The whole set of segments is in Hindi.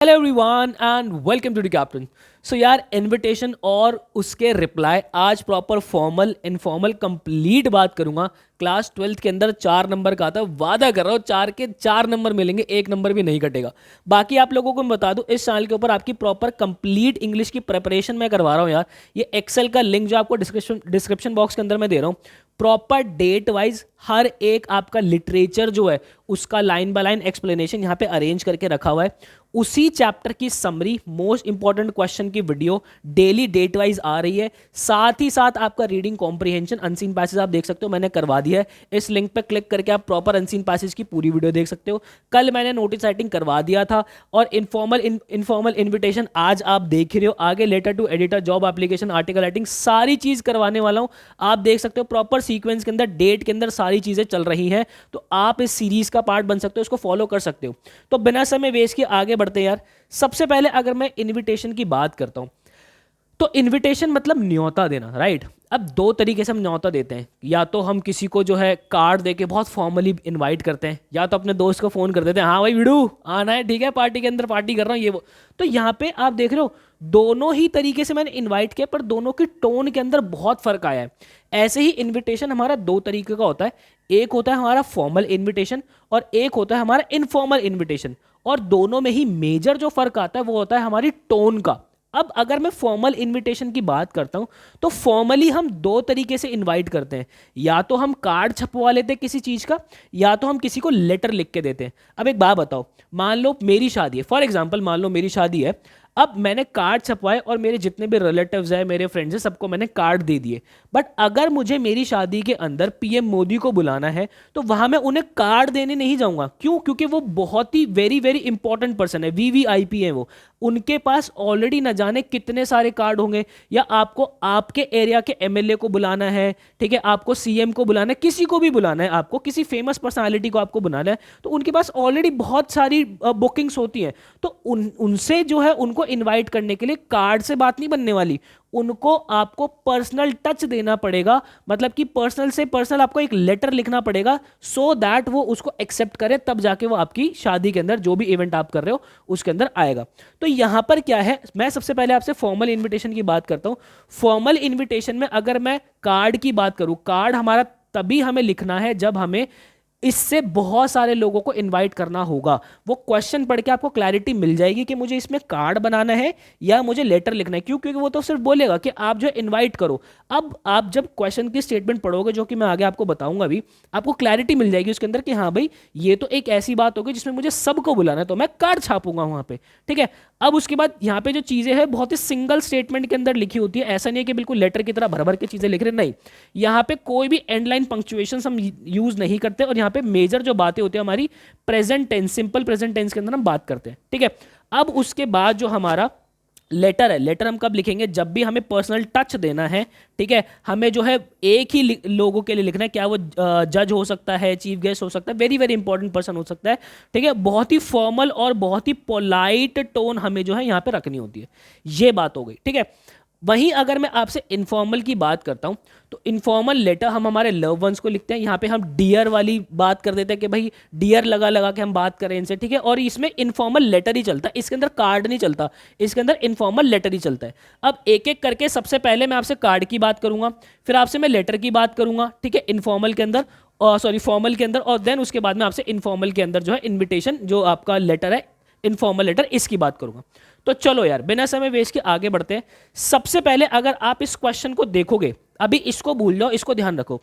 Hello everyone and welcome to the captain. So यार, इनविटेशन और उसके रिप्लाई आज प्रॉपर फॉर्मल इनफॉर्मल कंप्लीट बात करूंगा। क्लास 12th के अंदर 4 नंबर का था, वादा कर रहा हूँ 4 के 4 नंबर मिलेंगे, 1 नंबर भी नहीं कटेगा। बाकी आप लोगों को मैं बता दूं, इस चैनल के ऊपर आपकी प्रॉपर कंप्लीट इंग्लिश की प्रिपरेशन मैं करवा रहा हूँ यार। ये एक्सेल का लिंक जो आपको डिस्क्रिप्शन बॉक्स के अंदर मैं दे रहा हूँ, प्रॉपर डेट वाइज हर एक आपका लिटरेचर जो है उसका लाइन बाय लाइन एक्सप्लेनेशन यहाँ पे अरेंज करके रखा हुआ है। उसी चैप्टर की समरी, मोस्ट इंपॉर्टेंट क्वेश्चन की वीडियो डेली डेट वाइज आ रही है। साथ ही साथ आपका रीडिंग कॉम्प्रिहेंशन अनसीन पैसेज आप देख सकते हो, मैंने करवा दिया है। इस लिंक पे क्लिक करके आप प्रॉपर अनसीन पैसेज की पूरी वीडियो देख सकते हो। कल मैंने नोटिस राइटिंग करवा दिया था और इनफॉर्मल इन्विटेशन आज आप देख रहे हो। आगे letter to editor, job application, article writing, सारी चीज करवाने वाला हूं। आप देख सकते हो प्रॉपर सीक्वेंस के अंदर, डेट के अंदर सारी चीजें चल रही हैं। तो आप इस सीरीज का पार्ट बन सकते हो, इसको फॉलो कर सकते हो। तो बिना समय वेस्ट किए आगे बढ़ते हैं यार। सबसे पहले अगर मैं इनविटेशन की बात करता हूं, तो इनविटेशन मतलब न्योता देना, राइट। अब दो तरीके से हम न्योता देते हैं। या तो हम किसी को जो है कार्ड देके बहुत फॉर्मली इनवाइट करते हैं, या तो अपने दोस्त को फोन कर देते हैं, हाँ भाई विडू आना है, ठीक है पार्टी के अंदर पार्टी कर रहा हूँ ये वो। तो यहाँ पे आप देख रहे हो दोनों ही तरीके से मैंने इनवाइट किया, पर दोनों की टोन के अंदर बहुत फर्क आया है। ऐसे ही इनविटेशन हमारा दो तरीके का होता है। एक होता है हमारा फॉर्मल इनविटेशन और एक होता है हमारा इनफॉर्मल इनविटेशन। और दोनों में ही मेजर जो फर्क आता है वो होता है हमारी टोन का। अब अगर मैं फॉर्मल इनविटेशन की बात करता हूं, तो फॉर्मली हम दो तरीके से इनवाइट करते हैं। या तो हम कार्ड छपवा लेते हैं किसी चीज का, या तो हम किसी को लेटर लिख के देते हैं। अब एक बात बताओ, मान लो मेरी शादी है, फॉर एग्जांपल मान लो मेरी शादी है। अब मैंने कार्ड छपवाए और मेरे जितने भी रिलेटिव्स हैं, मेरे फ्रेंड्स हैं, सबको मैंने कार्ड दे दिए। बट अगर मुझे मेरी शादी के अंदर पीएम मोदी को बुलाना है, तो वहां मैं उन्हें कार्ड देने नहीं जाऊंगा। क्यों? क्योंकि वो बहुत ही वेरी वेरी इंपॉर्टेंट पर्सन है, वीवीआईपी है वो। उनके पास ऑलरेडी न जाने कितने सारे कार्ड होंगे। या आपको आपके एरिया के एमएलए को बुलाना है, ठीक है, आपको सीएम को बुलाना है, किसी को भी बुलाना है, आपको किसी फेमस पर्सनालिटी को आपको बुलाना है, तो उनके पास ऑलरेडी बहुत सारी बुकिंग्स होती हैं। तो उनसे जो है उनको इनवाइट करने के लिए कार्ड से बात नहीं बनने वाली। उनको आपको पर्सनल टच देना पड़ेगा, मतलब कि पर्सनल से पर्सनल आपको एक लेटर लिखना पड़ेगा, सो दैट वो उसको एक्सेप्ट करे, तब जाके वो आपकी शादी के अंदर जो भी इवेंट आप कर रहे हो उसके अंदर आएगा। तो यहां पर क्या है, मैं सबसे पहले आपसे फॉर्मल इनविटेशन की बात करता हूं। फॉर्मल इनविटेशन में अगर मैं कार्ड की बात करूं, कार्ड हमारा तभी हमें लिखना है जब हमें इससे बहुत सारे लोगों को इनवाइट करना होगा। वो क्वेश्चन पढ़ के आपको क्लैरिटी मिल जाएगी कि मुझे इसमें कार्ड बनाना है या मुझे लेटर लिखना है। क्यों? क्योंकि वो तो सिर्फ बोलेगा कि आप जो इनवाइट करो। अब आप जब क्वेश्चन की स्टेटमेंट पढ़ोगे, जो कि मैं आगे आपको बताऊंगा भी, आपको क्लैरिटी मिल जाएगी उसके अंदर कि हाँ भाई ये तो एक ऐसी बात होगी जिसमें मुझे सबको बुलाना है, तो मैं कार्ड छापूंगा वहां पे, ठीक है। अब उसके बाद यहाँ पे जो चीजें हैं बहुत ही सिंगल स्टेटमेंट के अंदर लिखी होती है। ऐसा नहीं है कि बिल्कुल लेटर की तरह भर भर के चीजें लिख रहे, नहीं। यहाँ पे कोई भी एंड लाइन पंक्चुएशन हम यूज नहीं करते। और यहाँ पे मेजर जो बातें होती है हमारी present tense, simple present tense के अंदर हम बात करते हैं, ठीक है। अब उसके बाद जो हमारा लेटर है, लेटर हम कब लिखेंगे? जब भी हमें पर्सनल टच देना है, ठीक है। हमें जो है एक ही लोगों के लिए लिखना है। क्या वो जज हो सकता है, चीफ गेस्ट हो सकता है, वेरी वेरी इंपॉर्टेंट पर्सन हो सकता है, ठीक है। बहुत ही फॉर्मल और बहुत ही पोलाइट टोन हमें जो है यहाँ पे रखनी होती है। ये बात हो गई, ठीक है। वहीं अगर मैं आपसे इनफॉर्मल की बात करता हूं, तो इनफॉर्मल लेटर हम हमारे लव वंस को लिखते हैं। यहाँ पे हम डियर वाली बात कर देते हैं कि भाई डियर लगा लगा के हम बात करें इनसे, ठीक है। और इसमें इनफॉर्मल लेटर ही चलता है, इसके अंदर कार्ड नहीं चलता, इसके अंदर इनफॉर्मल लेटर ही चलता है। अब एक एक करके सबसे पहले मैं आपसे कार्ड की बात करूंगा, फिर आपसे मैं लेटर की बात करूंगा, ठीक है, इनफॉर्मल के अंदर, सॉरी फॉर्मल के अंदर, और देन उसके बाद में आपसे इनफॉर्मल के अंदर जो है इन्विटेशन, जो आपका लेटर है इनफॉर्मल लेटर, इसकी बात करूंगा। तो चलो यार बिना समय वेस्ट के आगे बढ़ते हैं। सबसे पहले अगर आप इस क्वेश्चन को देखोगे, अभी इसको भूल जाओ, इसको ध्यान रखो।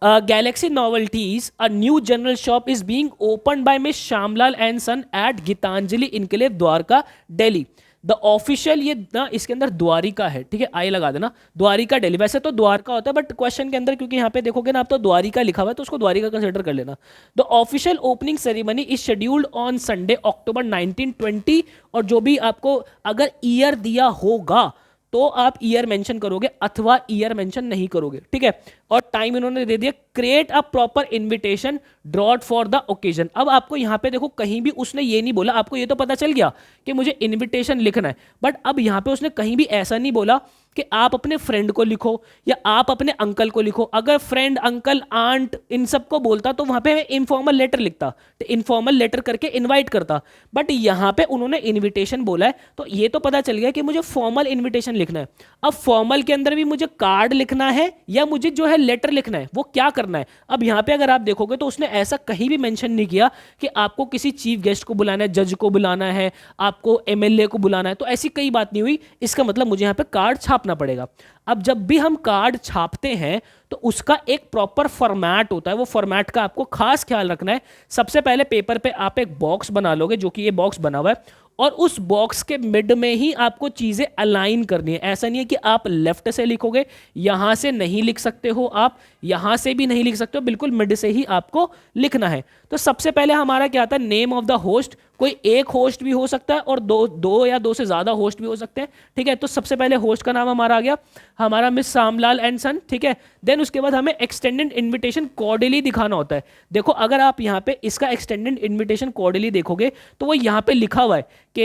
Galaxy Novelties, a new general shop is being open by miss Shyamlal and son at Geetanjali enclave, Dwarka, Delhi. The official, ये ना इसके अंदर द्वारिका है, ठीक है, आई लगा देना, द्वारिका दिल्ली। वैसे तो द्वारका होता है, बट क्वेश्चन के अंदर क्योंकि यहाँ पे देखोगे ना आप, तो द्वारिका लिखा हुआ है, तो उसको द्वारिका कंसिडर कर लेना। The official opening ceremony is scheduled on Sunday October 1920। और जो भी आपको अगर ईयर दिया होगा तो आप ईयर मेंशन करोगे, अथवा ईयर मेंशन नहीं करोगे, ठीक है। और टाइम इन्होंने दे दिया, create a proper invitation draft for the occasion. अब आपको यहाँ पे देखो कहीं भी उसने ये नहीं बोला, आपको ये तो पता चल गया कि मुझे इनविटेशन लिखना है, बट अब यहाँ पे उसने कहीं भी ऐसा नहीं बोला कि आप अपने फ्रेंड को लिखो या आप अपने अंकल को लिखो। अगर फ्रेंड, अंकल, आंट इन सबको बोलता तो वहां पे इनफॉर्मल लेटर लिखता, तो इनफॉर्मल लेटर करके इनवाइट करता, बट यहाँ पे उन्होंने इनविटेशन बोला है, तो ये तो पता चल गया कि मुझे फॉर्मल इनविटेशन लिखना है। अब फॉर्मल के अंदर भी मुझे कार्ड लिखना है या मुझे जो है लेटर लिखना है, वो क्या करना है। अब यहाँ पे अगर आप देखोगे तो उसने ऐसा कहीं भी मेंशन नहीं किया कि आपको किसी चीफ गेस्ट को बुलाना है, जज को बुलाना है, आपको एमएलए को बुलाना है, तो ऐसी कई बात नहीं हुई। इसका मतलब मुझे यहाँ पे कार्ड छापना पड़ेगा। अब जब भी हम कार्ड छापते हैं तो उसका एक प्रॉपर फॉर्मेट होता है, वो फॉर्मेट का आपको खास ख्याल रखना है। सबसे पहले पेपर पे आप एक बॉक्स बना लोगे, जो कि ये बॉक्स बना हुआ है, और उस बॉक्स के मिड में ही आपको चीजें अलाइन करनी है। ऐसा नहीं है कि आप लेफ्ट से लिखोगे, यहां से नहीं लिख सकते हो, आप यहां से भी नहीं लिख सकते हो, बिल्कुल मिड से ही आपको लिखना है। तो सबसे पहले हमारा क्या आता है, नेम ऑफ द होस्ट। कोई एक होस्ट भी हो सकता है और दो या दो से ज्यादा होस्ट भी हो सकते हैं, ठीक है। तो सबसे पहले होस्ट का नाम हमारा आ गया, हमारा मिस श्यामलाल एंड सन, ठीक है। देन उसके बाद हमें एक्सटेंडेड इनविटेशन कॉर्डियली दिखाना होता है। देखो अगर आप यहाँ पे इसका एक्सटेंडेड इनविटेशन कॉर्डियली देखोगे तो वो यहाँ पे लिखा हुआ है कि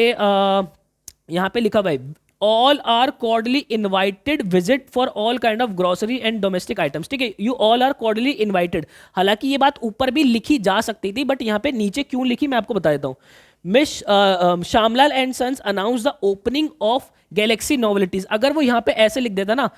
यहाँ पे लिखा हुआ है all are cordially invited visit for all kind of grocery and domestic items, ठीक है। You all are cordially invited. हालांकि ये बात ऊपर भी लिखी जा सकती थी, बट यहाँ पे नीचे क्यों लिखी मैं आपको बता देता हूँ। Miss Shyamlal and sons announce the opening of Galaxy Novelties, अगर वो यहाँ पे ऐसे लिख देता ना,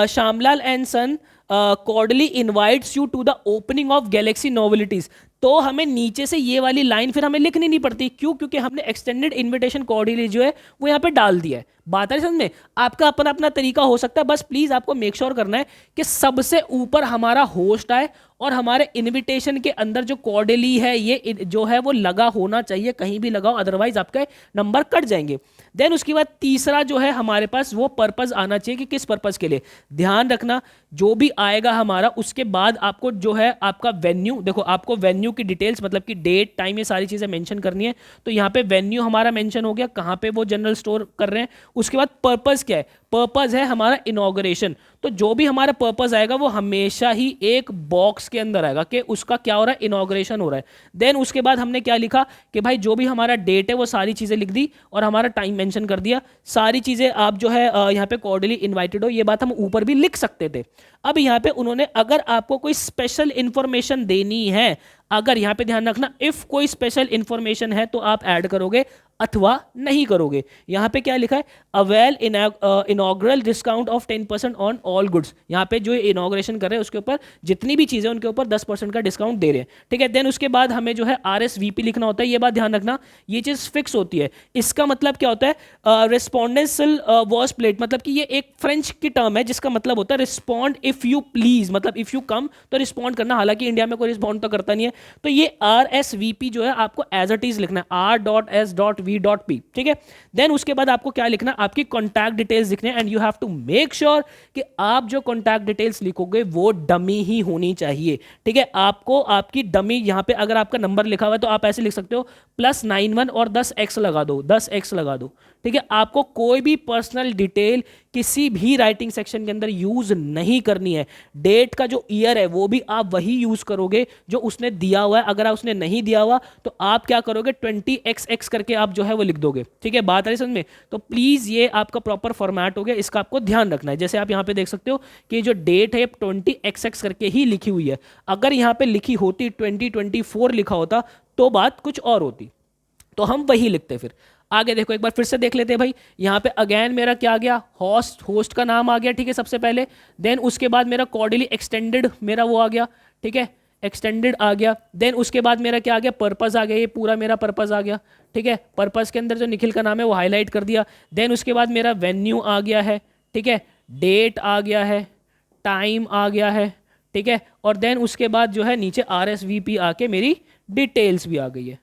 Shyamlal and son cordially invites you to the opening of Galaxy Novelties, तो हमें नीचे से ये वाली लाइन फिर हमें लिखनी नहीं पड़ती। क्यों? क्योंकि हमने एक्सटेंडेड इनविटेशन कॉर्डियली जो है वो यहाँ पे डाल दिया है। बात है समझ में? आपका अपना अपना तरीका हो सकता है, बस प्लीज आपको मेक श्योर करना है कि सबसे ऊपर हमारा होस्ट आए और हमारे इनविटेशन के अंदर जो कॉर्डियली है ये जो है वो लगा होना चाहिए, कहीं भी लगाओ अदरवाइज आपके नंबर कट जाएंगे। देन उसके बाद तीसरा जो है हमारे पास वो पर्पस आना चाहिए कि किस पर्पस के लिए। ध्यान रखना जो भी आएगा हमारा, उसके बाद आपको जो है आपका वेन्यू, देखो आपको वेन्यू की डिटेल्स मतलब कि डेट, टाइम, ये सारी चीजें मेंशन करनी है। तो यहाँ पे वेन्यू हमारा मेंशन हो गया, कहाँ पे वो जनरल स्टोर कर रहे हैं। उसके बाद पर्पस क्या है, पर्पस है हमारा इनॉग्रेशन। तो जो भी हमारा पर्पस आएगा वो हमेशा ही एक बॉक्स के अंदर आएगा कि उसका क्या हो रहा है, इनॉग्रेशन हो रहा है। देन उसके बाद हमने क्या लिखा कि भाई जो भी हमारा डेट है वो सारी चीजें लिख दी और हमारा टाइम मेंशन कर दिया। सारी चीजें आप जो है यहाँ पे कॉर्डियली इनवाइटेड हो, ये बात हम ऊपर भी लिख सकते थे। अब यहाँ पे उन्होंने अगर आपको कोई स्पेशल इंफॉर्मेशन देनी है, अगर यहाँ पे ध्यान रखना इफ कोई स्पेशल इंफॉर्मेशन है तो आप ऐड करोगे अथवा नहीं करोगे। यहाँ पे क्या लिखा है, avail inaugural discount of 10% on all goods. यहाँ पे जो इनॉग्रेशन कर रहे हैं उसके ऊपर जितनी भी चीजें उनके ऊपर 10% का डिस्काउंट दे रहे हैं, ठीक है। देन उसके बाद हमें जो है RSVP लिखना होता है। ये बात ध्यान रखना, ये चीज फिक्स होती है। इसका मतलब क्या होता है, रिस्पॉन्डेंशियल वॉस प्लेट, मतलब कि ये एक फ्रेंच की टर्म है जिसका मतलब होता है रिस्पॉन्ड इफ यू प्लीज, मतलब इफ यू कम तो रिस्पॉन्ड करना। हालांकि इंडिया में कोई रिस्पॉन्ड तो करता नहीं है, तो ये RSVP जो है आपको एज इट इज लिखना है, R.S.V.P, ठीक है। देन उसके बाद आपको क्या लिखना, आपकी कॉन्टैक्ट डिटेल्स लिखने, and you have to make sure कि आप जो कॉन्टैक्ट डिटेल्स लिखोगे वो डमी ही होनी चाहिए, ठीक है। आपको आपकी डमी, यहाँ पे अगर आपका नंबर लिखा हुआ है तो आप ऐसे लिख सकते हो +91 और 10x लगा दो, 10x लगा दो, ठीक है। आपको कोई भी पर्सनल डिटेल किसी भी राइटिंग सेक्शन के अंदर यूज नहीं करनी है। डेट का जो ईयर है वो भी आप वही यूज करोगे जो उसने दिया हुआ है। अगर उसने नहीं दिया हुआ तो आप क्या करोगे, 20XX करके आप जो है वो लिख दोगे, ठीक है। बात आ रही समझ में? तो प्लीज ये आपका प्रॉपर फॉर्मेट हो गया, इसका आपको ध्यान रखना है। जैसे आप यहाँ पे देख सकते हो कि जो डेट है 20XX करके ही लिखी हुई है। अगर यहाँ पे लिखी होती 2024 लिखा होता तो बात कुछ और होती, तो हम वही लिखते। फिर आगे देखो, एक बार फिर से देख लेते हैं भाई। यहाँ पे अगेन मेरा क्या आ गया, होस्ट का नाम आ गया, ठीक है, सबसे पहले। देन उसके बाद मेरा कॉर्डियली एक्सटेंडेड मेरा वो आ गया, ठीक है, एक्सटेंडेड आ गया। देन उसके बाद मेरा क्या आ गया, पर्पस आ गया, ये पूरा मेरा पर्पस आ गया, ठीक है। पर्पस के अंदर जो निखिल का नाम है वो हाईलाइट कर दिया। देन उसके बाद मेरा वेन्यू आ गया है, ठीक है, डेट आ गया है, टाइम आ गया है, ठीक है। और देन उसके बाद जो है नीचे RSVP आके मेरी डिटेल्स भी आ गई है,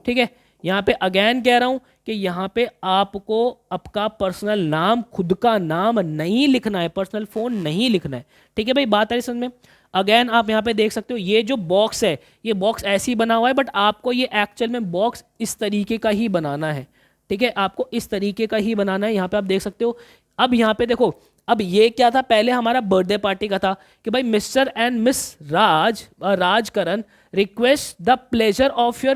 ठीक है। यहाँ पे अगेन कह रहा हूं कि यहाँ पे आपको आपका पर्सनल नाम, खुद का नाम नहीं लिखना है, पर्सनल फोन नहीं लिखना है, ठीक है भाई। बात आ रही समझ में? अगेन आप यहाँ पे देख सकते हो ये जो बॉक्स है, ये बॉक्स ऐसे ही बना हुआ है, बट आपको ये एक्चुअल में बॉक्स इस तरीके का ही बनाना है, ठीक है। आपको इस तरीके का ही बनाना है। यहाँ पे आप देख सकते हो। अब यहाँ पे देखो, अब ये क्या था, पहले हमारा बर्थडे पार्टी का था कि भाई mister and miss Rajkaran request the pleasure of your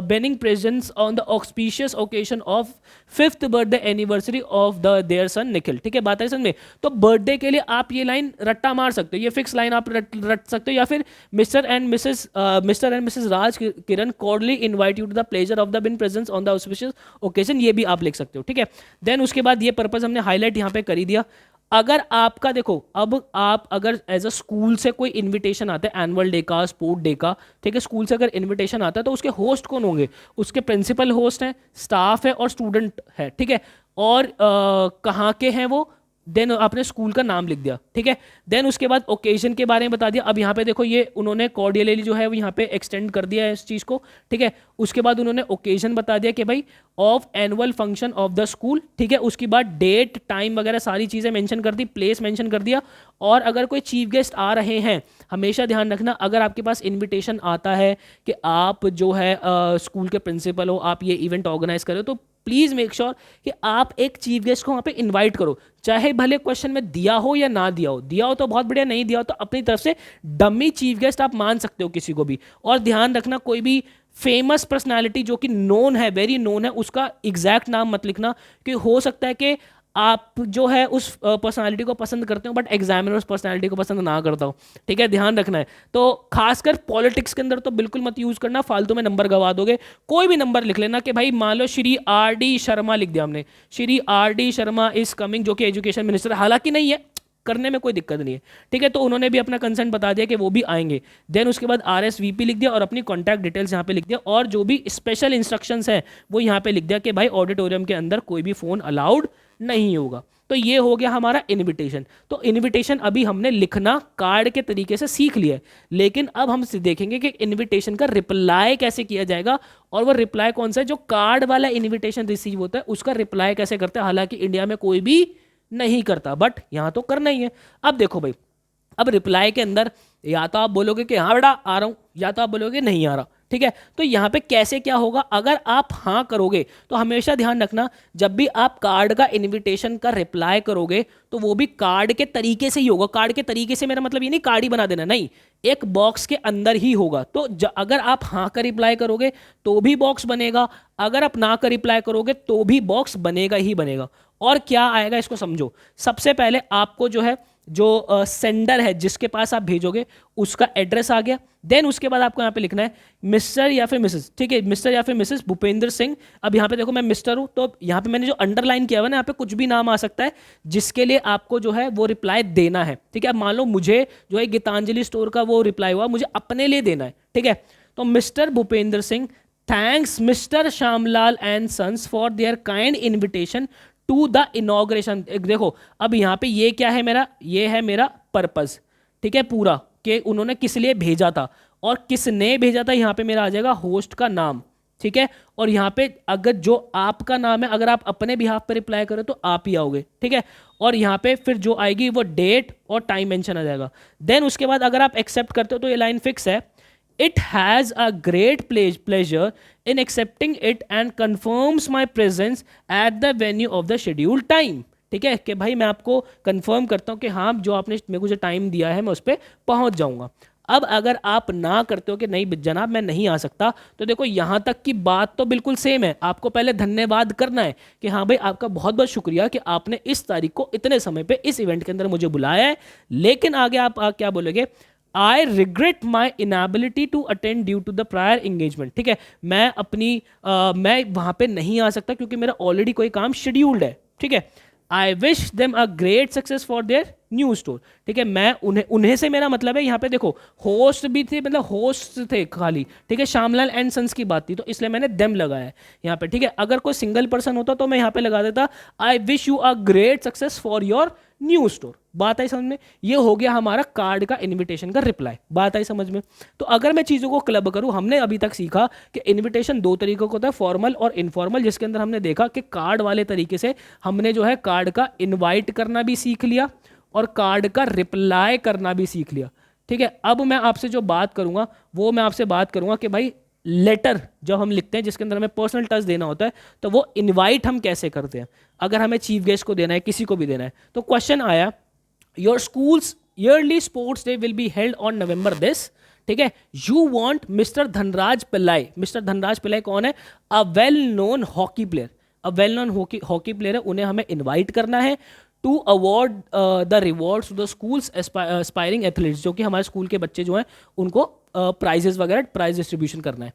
bening presence on the auspicious occasion of 5th birthday anniversary of their son Nikhil. ठीक है, बात है समझ में। तो बर्थडे के लिए आप ये लाइन रट्टा मार सकते हो, ये फिक्स लाइन आप रट सकते हो, या फिर Mr and Mrs Raj Kiran cordially invite you to the pleasure of the been presence on the auspicious occasion, ये भी आप लिख सकते हो। ठीक है, देन उसके बाद ये पर्पस हमने हाईलाइट यहाँ पे कर ही दिया। अगर आपका देखो, अब आप अगर एज अ स्कूल से कोई इनविटेशन आता है एनुअल डे का, स्पोर्ट डे का, ठीक है, स्कूल से अगर इनविटेशन आता है तो उसके होस्ट कौन होंगे? उसके प्रिंसिपल होस्ट हैं, स्टाफ है और स्टूडेंट है। ठीक है, और कहाँ के हैं वो, देन आपने स्कूल का नाम लिख दिया। ठीक है, देन उसके बाद ओकेजन के बारे में बता दिया। अब यहाँ पे देखो ये उन्होंने कॉर्डियली जो है वो यहाँ पे एक्सटेंड कर दिया है इस चीज़ को। ठीक है, उसके बाद उन्होंने ओकेजन बता दिया कि भाई of annual function of the school. ठीक है, उसके बाद डेट टाइम वगैरह सारी चीज़ें मेंशन कर दी, प्लेस मेंशन कर दिया। और अगर कोई चीफ गेस्ट आ रहे हैं, हमेशा ध्यान रखना, अगर आपके पास इन्विटेशन आता है कि आप जो है स्कूल के प्रिंसिपल हो, आप ये इवेंट ऑर्गेनाइज करो, तो प्लीज़ मेक श्योर कि आप एक चीफ गेस्ट को वहाँ पे इनवाइट करो, चाहे भले क्वेश्चन में दिया हो या ना दिया हो। दिया हो तो बहुत बढ़िया, नहीं दिया हो तो अपनी तरफ से डमी चीफ गेस्ट आप मान सकते हो किसी को भी। और ध्यान रखना, कोई भी फेमस पर्सनालिटी जो कि नोन है, वेरी नोन है, उसका एग्जैक्ट नाम मत लिखना, कि हो सकता है कि आप जो है उस पर्सनालिटी को पसंद करते हो बट एग्जामिनर उस पर्सनालिटी को पसंद ना करता हो। ठीक है, ध्यान रखना है। तो खासकर पॉलिटिक्स के अंदर तो बिल्कुल मत यूज करना, फालतू में नंबर गवा दोगे। कोई भी नंबर लिख लेना, कि भाई मान लो श्री आर डी शर्मा लिख दिया हमने, Shri R D Sharma is coming, जो कि एजुकेशन मिनिस्टर हालांकि नहीं है, करने में कोई दिक्कत नहीं है। ठीक है, तो उन्होंने भी अपना कंसेंट बता दिया कि वो भी आएंगे। देन उसके बाद RSVP लिख दिया और अपनी कॉन्टैक्ट डिटेल्स यहाँ पे लिख दिया, और जो भी स्पेशल इंस्ट्रक्शंस हैं वो यहाँ पे लिख दिया कि भाई ऑडिटोरियम के अंदर कोई भी फ़ोन अलाउड नहीं होगा। तो ये हो गया हमारा इनविटेशन। तो इनविटेशन अभी हमने लिखना कार्ड के तरीके से सीख लिया है, लेकिन अब हम देखेंगे कि इनविटेशन का रिप्लाई कैसे किया जाएगा, और वो रिप्लाई कौन सा है, जो कार्ड वाला इनविटेशन रिसीव होता है उसका रिप्लाई कैसे करते हैं। हालांकि इंडिया में कोई भी नहीं करता, बट यहां तो करना ही है। अब देखो भाई, अब रिप्लाई के अंदर या तो आप बोलोगे कि हाँ बेटा आ रहा हूं, या तो आप बोलोगे नहीं आ रहा। ठीक है, तो यहां पे कैसे क्या होगा, अगर आप हाँ करोगे तो हमेशा ध्यान रखना, जब भी आप कार्ड का इनविटेशन का रिप्लाई करोगे तो वो भी कार्ड के तरीके से ही होगा। कार्ड के तरीके से मेरा मतलब ये नहीं कार्ड ही बना देना, नहीं, एक बॉक्स के अंदर ही होगा। तो अगर आप हाँ का रिप्लाई करोगे तो भी बॉक्स बनेगा, अगर आप ना का रिप्लाई करोगे तो भी बॉक्स बनेगा ही बनेगा। और क्या आएगा इसको समझो। सबसे पहले आपको जो है, जो सेंडर है जिसके पास आप भेजोगे उसका एड्रेस आ गया। देन उसके बाद आपको यहाँ पे लिखना है मिस्टर या फिर मिसेस। ठीक है, मिस्टर या फिर मिसेस भूपेंद्र सिंह। अब यहाँ पे देखो मैं मिस्टर हूँ, तो यहाँ पे मैंने जो अंडरलाइन किया हुआ है ना, यहाँ पे कुछ भी नाम आ सकता है जिसके लिए आपको जो है वो रिप्लाई देना है। ठीक है, अब मान लो मुझे जो है गीतांजलि स्टोर का वो रिप्लाई हुआ, मुझे अपने लिए देना है। ठीक है, तो Mr Bhupendra Singh thanks Mr Shyamlal and sons for their kind invitation to the inauguration. देखो अब यहाँ पे ये क्या है मेरा, ये है मेरा पर्पस। ठीक है, पूरा कि उन्होंने किस लिए भेजा था और किसने भेजा था, यहाँ पे मेरा आ जाएगा होस्ट का नाम। ठीक है, और यहाँ पे अगर जो आपका नाम है, अगर आप अपने बिहाफ पे रिप्लाई करो तो आप ही आओगे। ठीक है, और यहाँ पे फिर जो आएगी वो डेट और टाइम मेंशन आ जाएगा। देन उसके बाद अगर आप एक्सेप्ट करते हो तो ये लाइन फिक्स है, It has a great pleasure in accepting it and confirms my presence at the venue of the scheduled time। ठीक है, कि भाई मैं आपको कंफर्म करता हूँ कि हाँ जो आपने मेरे को जो टाइम दिया है मैं उस पर पहुँच जाऊँगा। अब अगर आप ना करते हो कि नहीं जनाब मैं नहीं आ सकता, तो देखो यहाँ तक की बात तो बिल्कुल सेम है। आपको पहले धन्यवाद करना है कि हाँ भाई आपका बहुत बहुत शुक्रिया कि आपने इस तारीख को इतने समय पे इस इवेंट के अंदर मुझे बुलाया है। लेकिन आगे आप क्या बोलोगे, I regret my inability to attend due to the prior engagement। ठीक है, मैं वहां पे नहीं आ सकता क्योंकि मेरा ऑलरेडी कोई काम शेड्यूल्ड है। ठीक है, I wish them a great success for their new store. ठीक है, मैं उन्हें से मेरा मतलब है, यहाँ पे देखो होस्ट भी थे, मतलब होस्ट थे खाली। ठीक है, श्यामलाल एंड सन्स की बात थी तो इसलिए मैंने देम लगाया है यहाँ पे। ठीक है, अगर कोई सिंगल पर्सन होता तो मैं यहाँ पे लगा देता I wish you a great success for your new store. बात आई समझ में, ये हो गया हमारा कार्ड का इनविटेशन का रिप्लाई। बात आई समझ में। तो अगर मैं चीज़ों को क्लब करूं, हमने अभी तक सीखा कि इनविटेशन दो तरीकों का होता है, फॉर्मल और इनफॉर्मल, जिसके अंदर हमने देखा कि कार्ड वाले तरीके से हमने जो है कार्ड का इनवाइट करना भी सीख लिया और कार्ड का रिप्लाई करना भी सीख लिया। ठीक है, अब मैं आपसे जो बात करूंगा वो मैं आपसे बात करूंगा कि भाई लेटर जो हम लिखते हैं जिसके अंदर हमें पर्सनल टच देना होता है, तो वो इनवाइट हम कैसे करते हैं अगर हमें चीफ गेस्ट को देना है, किसी को भी देना है। तो क्वेश्चन आया, your school's yearly sports day will be held on November this. ठीक है। You want Mr Dhanraj Pillai. Mr Dhanraj Pillai कौन है? A well known hockey player, a well known hockey player है, उन्हें हमें इन्वाइट करना है to award the rewards to the school's aspiring athletes, जो कि हमारे स्कूल के बच्चे जो हैं उनको प्राइजेस वगैरह प्राइज डिस्ट्रीब्यूशन करना है।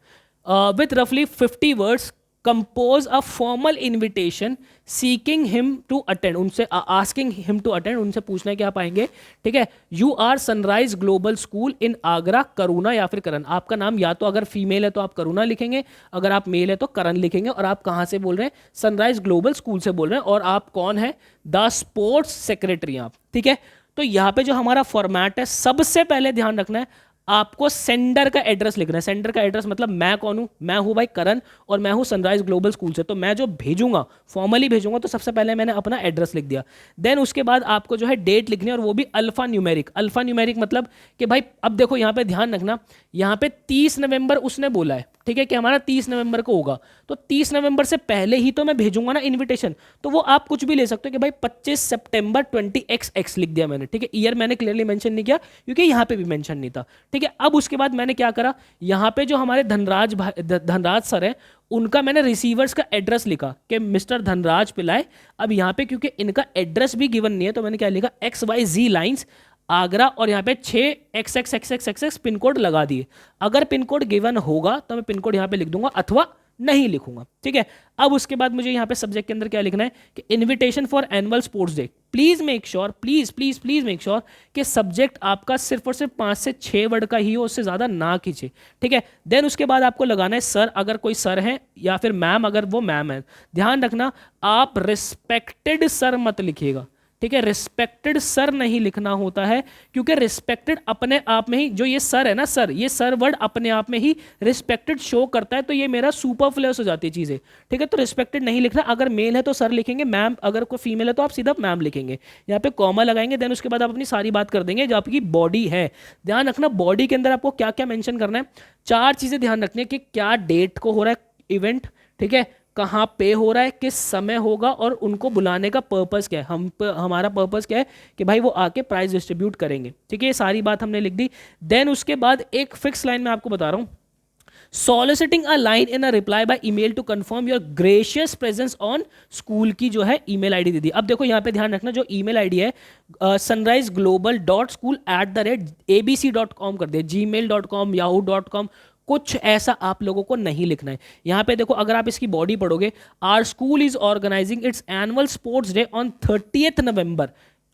विथ रफली 50 words compose a formal invitation seeking him to attend, उनसे आस्किंग हिम टू अटेंड, उनसे पूछना है कि आप आएंगे, ठीक है। You are Sunrise Global School in Agra, Karuna या फिर करण। आपका नाम या तो अगर फीमेल है तो आप करुणा लिखेंगे, अगर आप मेल है तो करण लिखेंगे। और आप कहाँ से बोल रहे हैं? सनराइज ग्लोबल स्कूल से बोल रहे हैं। और आप कौन है? द स्पोर्ट्स सेक्रेटरी आप, ठीक है। तो यहाँ पे जो हमारा फॉर्मेट है, सबसे पहले ध्यान रखना है आपको सेंडर का एड्रेस लिखना है। सेंडर का एड्रेस मतलब मैं कौन हूं? मैं हूं भाई करण और मैं हूं सनराइज ग्लोबल स्कूल से। तो मैं जो भेजूंगा, फॉर्मली भेजूंगा, तो सबसे पहले मैंने अपना एड्रेस लिख दिया। देन उसके बाद आपको जो है डेट लिखनी है, और वो भी अल्फा न्यूमेरिक। अल्फा न्यूमेरिक मतलब कि भाई अब देखो यहाँ पे ध्यान रखना, यहाँ पे 30 नवंबर उसने बोला है, ठीक है, कि हमारा 30 नवंबर को होगा। तो 30 नवंबर से पहले ही तो मैं भेजूंगा ना इन्विटेशन। तो वो आप कुछ भी ले सकते हो कि भाई 25 सितंबर 20XX लिख दिया मैंने, ठीक है। ईयर मैंने क्लियरली मेंशन नहीं किया क्योंकि यहाँ पे भी मेंशन नहीं था, ठीक है। अब उसके बाद मैंने क्या करा, यहाँ पे जो हमारे धनराज सर है, उनका मैंने रिसीवर्स का एड्रेस लिखा कि मिस्टर धनराज पिल्लाई। अब यहाँ पे क्योंकि इनका एड्रेस भी गिवन नहीं है, तो मैंने क्या लिखा, XYZ लाइन्स आगरा, और यहाँ पे 6XXXXX पिन कोड लगा दिए। अगर पिन कोड गिवन होगा तो मैं पिन कोड यहाँ पे लिख दूंगा अथवा नहीं लिखूंगा, ठीक है। अब उसके बाद मुझे यहाँ पे सब्जेक्ट के अंदर क्या लिखना है कि invitation for annual sports day. Please make sure, please make sure कि सब्जेक्ट आपका सिर्फ और सिर्फ 5 से 6 वर्ड का ही हो, उससे ज्यादा ना खींचे, ठीक है। देन उसके बाद आपको लगाना है सर, अगर कोई सर है, या फिर मैम अगर वो मैम है। ध्यान रखना आप रिस्पेक्टेड सर मत लिखिएगा, ठीक है। रिस्पेक्टेड सर नहीं लिखना होता है, क्योंकि रिस्पेक्टेड अपने आप में ही, जो ये सर है ना सर, ये सर वर्ड अपने आप में ही रिस्पेक्टेड शो करता है, तो ये मेरा सुपरफ्लुअस हो जाती है चीजें, ठीक है। तो रिस्पेक्टेड नहीं लिखना। अगर मेल है तो सर लिखेंगे, मैम अगर कोई फीमेल है तो आप सीधा मैम लिखेंगे, यहाँ पे कॉमा लगाएंगे। देन उसके बाद आप अपनी सारी बात कर देंगे। जो आपकी बॉडी है, ध्यान रखना बॉडी के अंदर आपको क्या क्या मेंशन करना है। 4 चीजें ध्यान रखनी है कि क्या डेट को हो रहा है इवेंट, ठीक है, कहाँ पे हो रहा है, किस समय होगा, और उनको बुलाने का पर्पस क्या है। हमारा पर्पस क्या है कि भाई वो आके प्राइज डिस्ट्रीब्यूट करेंगे, ठीक है। ये सारी बात हमने लिख दी। देन उसके बाद एक फिक्स लाइन में आपको बता रहा हूँ, soliciting a line in a reply by email to confirm your gracious presence on school की जो है ईमेल आईडी दे दी। अब देखो यहाँ पे ध्यान रखना, जो ईमेल आईडी है sunriseglobal.school@abc.com कर दे, gmail.com, yahoo.com, कुछ ऐसा आप लोगों को नहीं लिखना है। यहाँ पे देखो अगर आप इसकी बॉडी पढ़ोगे, our school is organising its annual sports day on 30th November,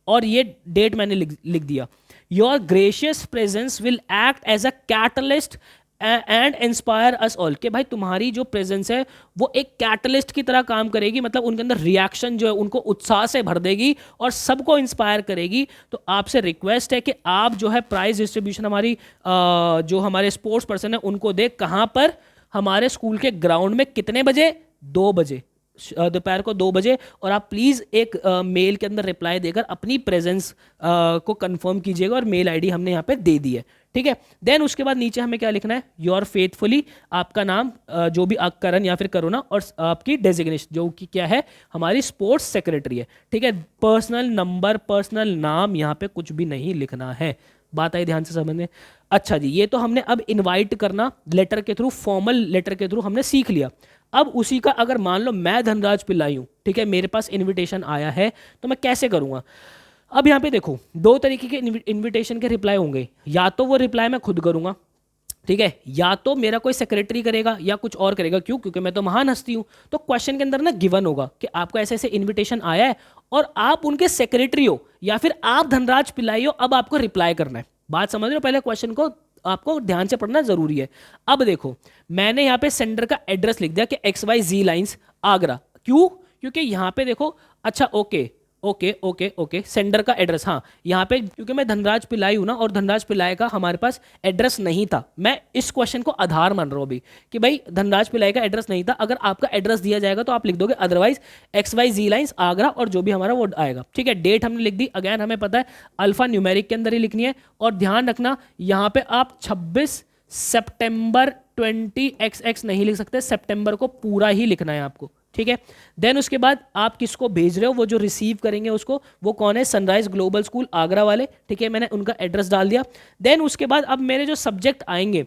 और ये डेट मैंने लिख दिया। Your gracious presence will act as a catalyst and inspire us all, कि भाई तुम्हारी जो प्रेजेंस है वो एक कैटलिस्ट की तरह काम करेगी, मतलब उनके अंदर रिएक्शन जो है उनको उत्साह से भर देगी और सबको इंस्पायर करेगी। तो आपसे रिक्वेस्ट है कि आप जो है प्राइज डिस्ट्रीब्यूशन हमारी जो हमारे स्पोर्ट्स पर्सन है उनको दे। कहाँ पर? हमारे स्कूल के ग्राउंड में। कितने बजे? 2 बजे, दोपहर को 2 बजे। और आप प्लीज़ एक मेल के अंदर रिप्लाई देकर अपनी प्रेजेंस को कंफर्म कीजिएगा, और मेल आईडी हमने यहाँ पे दे दी है, ठीक है। देन उसके बाद नीचे हमें क्या लिखना है, योर फेथफुली, आपका नाम जो भी करण या फिर करुणा, और आपकी डेजिग्नेशन जो कि क्या है, हमारी स्पोर्ट्स सेक्रेटरी है, ठीक है। पर्सनल नंबर, पर्सनल नाम यहाँ पे कुछ भी नहीं लिखना है। बात आई ध्यान से समझने। अच्छा जी, ये तो हमने अब इनवाइट करना लेटर के थ्रू, फॉर्मल लेटर के थ्रू हमने सीख लिया। अब उसी का अगर मान लो मैं धनराज पिल्लाई हूं, ठीक है, मेरे पास इनविटेशन आया है, तो मैं कैसे करूंगा। अब यहाँ पे देखो 2 तरीके के इनविटेशन के रिप्लाई होंगे, या तो वो रिप्लाई मैं खुद करूंगा, ठीक है, या तो मेरा कोई सेक्रेटरी करेगा या कुछ और करेगा। क्यों? क्योंकि मैं तो महान हस्ती हूं। तो क्वेश्चन के अंदर ना गिवन होगा कि आपको ऐसे ऐसे इनविटेशन आया है और आप उनके सेक्रेटरी हो या फिर आप धनराज पिल्लाई हो, अब आपको रिप्लाई करना है। बात समझ रहे हो? पहले क्वेश्चन को आपको ध्यान से पढ़ना जरूरी है। अब देखो मैंने यहाँ पे सेंडर का एड्रेस लिख दिया कि XYZ लाइन्स आगरा। क्यों? क्योंकि यहाँ पे देखो, अच्छा ओके सेंडर का एड्रेस, हाँ यहाँ पे क्योंकि मैं धनराज पिल्लाई हूं ना, और धनराज पिल्लाई का हमारे पास एड्रेस नहीं था। मैं इस क्वेश्चन को आधार मान रहा हूं अभी कि भाई धनराज पिल्लाई का एड्रेस नहीं था। अगर आपका एड्रेस दिया जाएगा तो आप लिख दोगे, अदरवाइज XYZ लाइन्स आगरा, और जो भी हमारा वो आएगा, ठीक है। डेट हमने लिख दी, अगेन हमें पता है अल्फा न्यूमेरिक के अंदर ही लिखनी है। और ध्यान रखना यहाँ पे आप 26 सितंबर 20XX नहीं लिख सकते, सितंबर को पूरा ही लिखना है आपको, ठीक है। देन उसके बाद आप किसको भेज रहे हो, वो जो रिसीव करेंगे उसको, वो कौन है, सनराइज ग्लोबल स्कूल आगरा वाले, ठीक है। मैंने उनका एड्रेस डाल दिया। देन उसके बाद अब मेरे जो सब्जेक्ट आएंगे,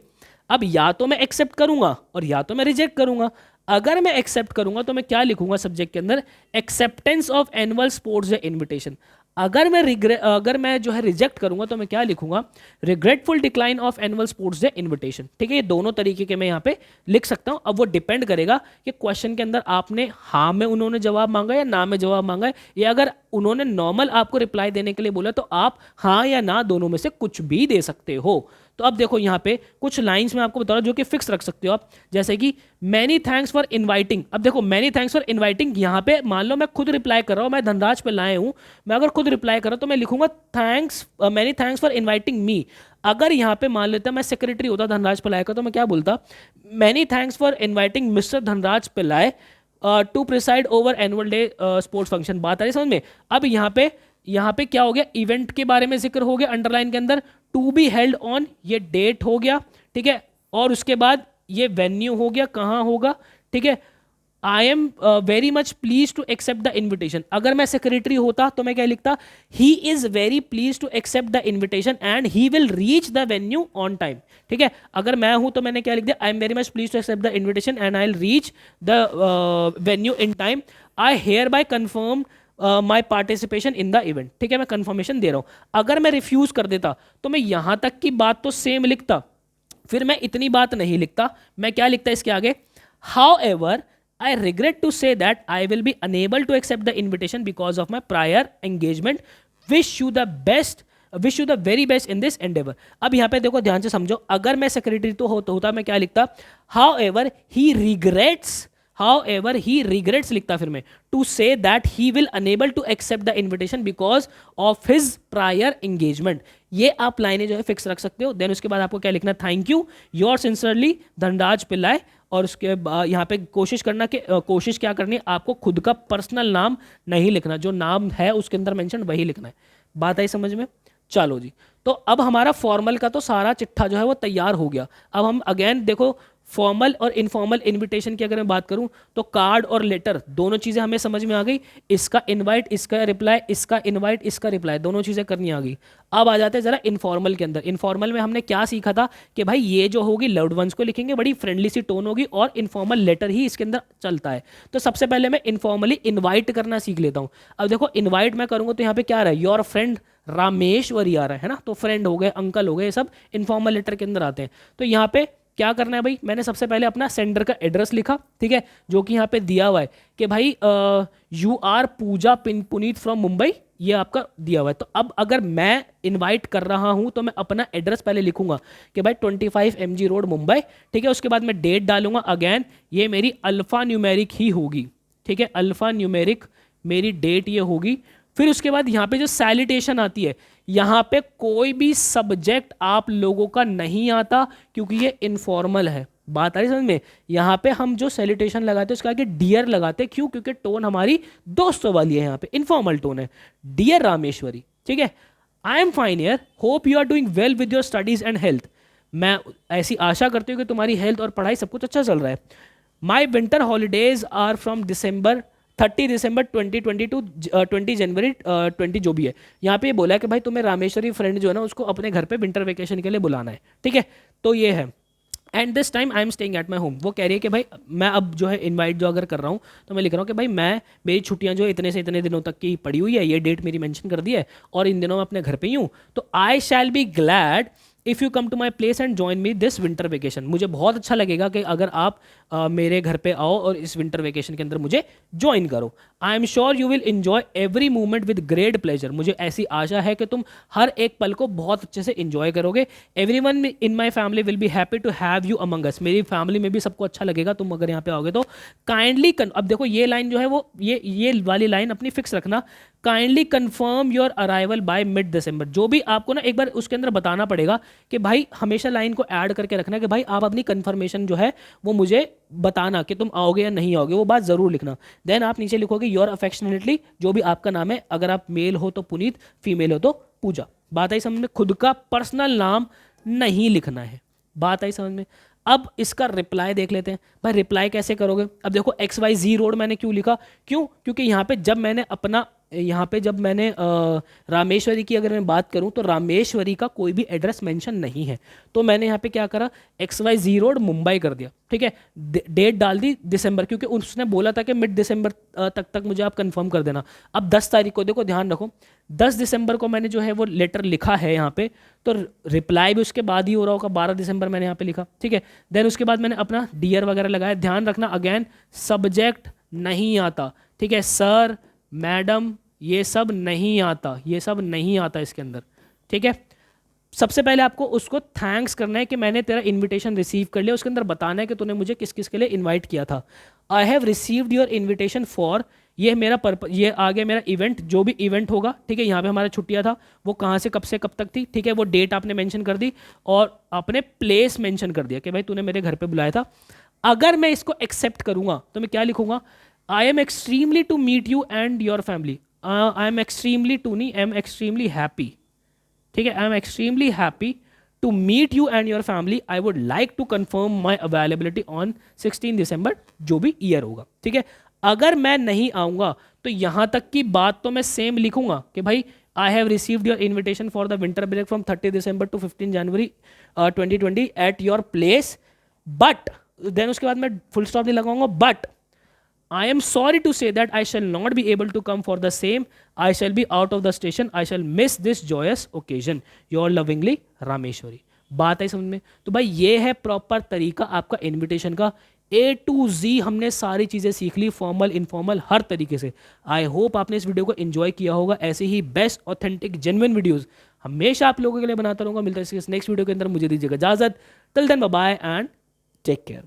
अब या तो मैं एक्सेप्ट करूंगा और या तो मैं रिजेक्ट करूंगा। अगर मैं एक्सेप्ट करूंगा तो मैं क्या लिखूंगा सब्जेक्ट के अंदर, acceptance of annual sports day invitation. अगर मैं जो है रिजेक्ट करूंगा तो मैं क्या लिखूंगा, regretful decline of annual sports day invitation, ठीक है। ये दोनों तरीके के मैं यहाँ पे लिख सकता हूँ। अब वो डिपेंड करेगा कि क्वेश्चन के अंदर आपने हाँ में उन्होंने जवाब मांगा या ना में जवाब मांगा है, या अगर उन्होंने नॉर्मल आपको रिप्लाई देने के लिए बोला तो आप हाँ या ना दोनों में से कुछ भी दे सकते हो। तो अब देखो यहाँ पे कुछ लाइंस मैं आपको बता रहा हूँ जो कि फिक्स रख सकते हो आप, जैसे कि मैनी थैंक्स फॉर इनवाइटिंग। अब देखो मैनी थैंक्स फॉर इनवाइटिंग, यहाँ पे मान लो मैं खुद रिप्लाई कर रहा हूँ, मैं धनराज पे लाए हूँ, मैं अगर खुद रिप्लाई कर रहा हूँ तो मैं लिखूंगा thanks, many thanks for inviting me. अगर यहाँ पे मान लेता मैं सेक्रेटरी होता धनराज पिल्लाई का तो मैं क्या बोलता, many thanks for inviting Mr Dhanraj Pillai to preside over annual day sports function. बात आ रही समझ में। अब यहाँ पे क्या हो गया, इवेंट के बारे में जिक्र हो गया अंडरलाइन के अंदर, टू बी हेल्ड ऑन, ये डेट हो गया, ठीक है। और उसके बाद ये वेन्यू हो गया, कहाँ होगा, ठीक है। I am very much pleased to accept the invitation. अगर मैं सेक्रेटरी होता तो मैं क्या लिखता, he is very pleased to accept the invitation and he will reach the venue on time, ठीक है। अगर मैं हूं तो मैंने क्या लिख दिया, I am very much pleased to accept the invitation and I will reach the venue in time. I hereby confirm my participation in the event, ठीक है। मैं कंफर्मेशन दे रहा हूं। अगर मैं रिफ्यूज कर देता तो मैं यहां तक की बात तो सेम लिखता, फिर मैं इतनी बात नहीं लिखता। मैं क्या लिखता इसके आगे, how ever I regret to say that I will be unable to accept the invitation because of my prior engagement. Wish you the best, wish you the very best in this endeavor. अब यहाँ पे देखो ध्यान से समझो, अगर मैं सेक्रेटरी तो होता मैं क्या लिखता, however he regrets, however he regrets लिखता फिर मैं, to say that he will unable to accept the invitation because of his prior engagement. ये आप लाइनें जो है फिक्स रख सकते हो। देन उसके बाद आपको क्या लिखना, thank you your sincerely Dhanraj Pillai. और उसके यहाँ पे कोशिश करना कि कोशिश क्या करनी है, आपको खुद का पर्सनल नाम नहीं लिखना, जो नाम है उसके अंदर मेंशन वही लिखना है। बात आई समझ में। चलो जी, तो अब हमारा फॉर्मल का तो सारा चिट्ठा जो है वो तैयार हो गया। अब हम अगेन देखो, फॉर्मल और इनफॉर्मल इनविटेशन की अगर मैं बात करूं तो कार्ड और लेटर दोनों चीज़ें हमें समझ में आ गई। इसका इनवाइट, इसका रिप्लाई, इसका इनवाइट, इसका रिप्लाई, दोनों चीज़ें करनी आ गई। अब आ जाते हैं ज़रा इनफॉर्मल के अंदर। इनफॉर्मल में हमने क्या सीखा था कि भाई ये जो होगी लव्ड वंस को लिखेंगे, बड़ी फ्रेंडली सी टोन होगी और इनफॉर्मल लेटर ही इसके अंदर चलता है। तो सबसे पहले मैं इनफॉर्मली इन्वाइट करना सीख लेता हूँ। अब देखो इन्वाइट मैं करूँगा तो यहाँ पे क्या आ रहा है, योर फ्रेंड रामेश्वरी आ रहा है ना, तो फ्रेंड हो गए, अंकल हो गए, सब इनफॉर्मल लेटर के अंदर आते हैं। तो यहाँ पे क्या करना है भाई, मैंने सबसे पहले अपना सेंडर का एड्रेस लिखा, ठीक है, जो कि यहाँ पे दिया हुआ है कि भाई you are Pooja Puneet from Mumbai, ये आपका दिया हुआ है। तो अब अगर मैं इनवाइट कर रहा हूं तो मैं अपना एड्रेस पहले लिखूंगा कि भाई 25 MG रोड मुंबई, ठीक है। उसके बाद मैं डेट डालूंगा, अगेन ये मेरी अल्फा न्यूमेरिक ही होगी, ठीक है, अल्फा न्यूमेरिक मेरी डेट ये होगी। फिर उसके बाद यहाँ पे जो सैलिटेशन आती है, यहाँ पे कोई भी सब्जेक्ट आप लोगों का नहीं आता क्योंकि ये इनफॉर्मल है। बात आ रही समझ में। यहाँ पे हम जो सैल्यूटेशन लगाते हैं उसके आगे डियर लगाते हैं, क्यों, क्योंकि टोन हमारी दोस्तों वाली है, यहाँ पे इनफॉर्मल टोन है, डियर रामेश्वरी, ठीक है। I am fine here, hope you are doing well with your studies and health. मैं ऐसी आशा करती हूँ कि तुम्हारी हेल्थ और पढ़ाई सब कुछ अच्छा चल रहा है। My winter holidays are from December 30 December 2020 to 20 January 20 जो भी है। यहाँ पे ये बोला है कि भाई तुम्हें रामेश्वरी फ्रेंड जो है ना उसको अपने घर पे विंटर वेकेशन के लिए बुलाना है, ठीक है। तो ये है, and this time I am staying at my home. वो कह रही है कि भाई मैं अब जो है इनवाइट जो अगर कर रहा हूँ तो मैं लिख रहा हूँ कि भाई मेरी छुट्टियाँ जो है इतने से इतने दिनों तक की पड़ी हुई है, ये डेट मेरी मेंशन कर दी है और इन दिनों मैं अपने घर पे ही हूँ। तो I shall be glad if you come to my place and join me this winter vacation. मुझे बहुत अच्छा लगेगा कि अगर आप मेरे घर पे आओ और इस विंटर वेकेशन के अंदर मुझे ज्वाइन करो। I am sure you will enjoy every moment with great pleasure. मुझे ऐसी आशा है कि तुम हर एक पल को बहुत अच्छे से इंजॉय करोगे। Everyone in my family will be happy to have you among us. मेरी फैमिली में भी सबको अच्छा लगेगा तुम अगर यहाँ पे आओगे तो। काइंडली अब देखो ये लाइन जो है वो ये वाली लाइन अपनी फिक्स रखना, kindly confirm your arrival by mid December. जो भी आपको ना एक बार उसके अंदर बताना पड़ेगा कि भाई हमेशा लाइन को ऐड करके रखना कि भाई आप अपनी कंफर्मेशन जो है वो मुझे बताना कि तुम आओगे या नहीं आओगे, वो बात जरूर लिखना। देन आप नीचे लिखोगे योर अफेक्शनेटली, जो भी आपका नाम है, अगर आप मेल हो तो पुनीत, फीमेल हो तो पूजा। बात आई समझ में। खुद का पर्सनल नाम नहीं लिखना है। बात आई समझ में। अब इसका रिप्लाई देख लेते हैं। भाई रिप्लाई कैसे करोगे? अब देखो XYZ रोड मैंने क्यों लिखा, क्योंकि यहाँ पे जब मैंने अपना, यहाँ पे जब मैंने रामेश्वरी की अगर मैं बात करूँ तो रामेश्वरी का कोई भी एड्रेस मेंशन नहीं है, तो मैंने यहाँ पे क्या करा, XYZ रोड मुंबई कर दिया, ठीक है। डेट डाल दी दिसंबर, क्योंकि उसने बोला था कि मिड दिसंबर तक मुझे आप कंफर्म कर देना। अब 10 तारीख को, देखो ध्यान रखो, 10 दिसंबर को मैंने जो है वो लेटर लिखा है यहाँ पे, तो रिप्लाई भी उसके बाद ही हो रहा होगा, 12 दिसंबर मैंने यहाँ पे लिखा, ठीक है। देन उसके बाद मैंने अपना डियर वगैरह लगाया। ध्यान रखना अगेन सब्जेक्ट नहीं आता, ठीक है, सर मैडम ये सब नहीं आता, ये सब नहीं आता इसके अंदर, ठीक है। सबसे पहले आपको उसको थैंक्स करना है कि मैंने तेरा इनविटेशन रिसीव कर लिया, उसके अंदर बताना है कि तूने मुझे किस किस के लिए इनवाइट किया था। आई have received your invitation for, ये मेरा पर्पज, ये आ गया मेरा इवेंट, जो भी इवेंट होगा, ठीक है। यहाँ पे हमारा छुट्टियाँ था, वो कहाँ से कब तक थी, ठीक है, वो डेट आपने मेंशन कर दी और आपने प्लेस मेंशन कर दिया कि भाई तूने मेरे घर पे बुलाया था। अगर मैं इसको एक्सेप्ट करूँगा तो मैं क्या लिखूंगा, I am extremely to meet you and your family, I am extremely to नहीं, आई एम एक्सट्रीमली हैप्पी, ठीक है, I am extremely happy to meet you and your family, I would like to confirm my availability on 16 December, जो भी ईयर होगा, ठीक है। अगर मैं नहीं आऊँगा तो यहाँ तक की बात तो मैं सेम लिखूंगा कि भाई I have received your invitation for the winter break from 30 December to 15 January 2020 at your place, but then उसके बाद मैं फुल स्टॉप नहीं लगाऊंगा, but I am sorry to say that I shall not be able to come for the same. I shall be out of the station. I shall miss this joyous occasion. Your lovingly Rameshwari. बात है समझ में? तो भाई ये है प्रॉपर तरीका आपका इनविटेशन का, A to Z हमने सारी चीज़ें सीख ली, फॉर्मल इनफॉर्मल हर तरीके से। आई होप आपने इस वीडियो को एंजॉय किया होगा। ऐसे ही बेस्ट ऑथेंटिक जेन्युइन वीडियोस हमेशा आप लोगों के लिए बनाता रहूँगा। मिलता है नेक्स्ट वीडियो के अंदर, मुझे दीजिएगा इजाजत। Till then bye bye and take care.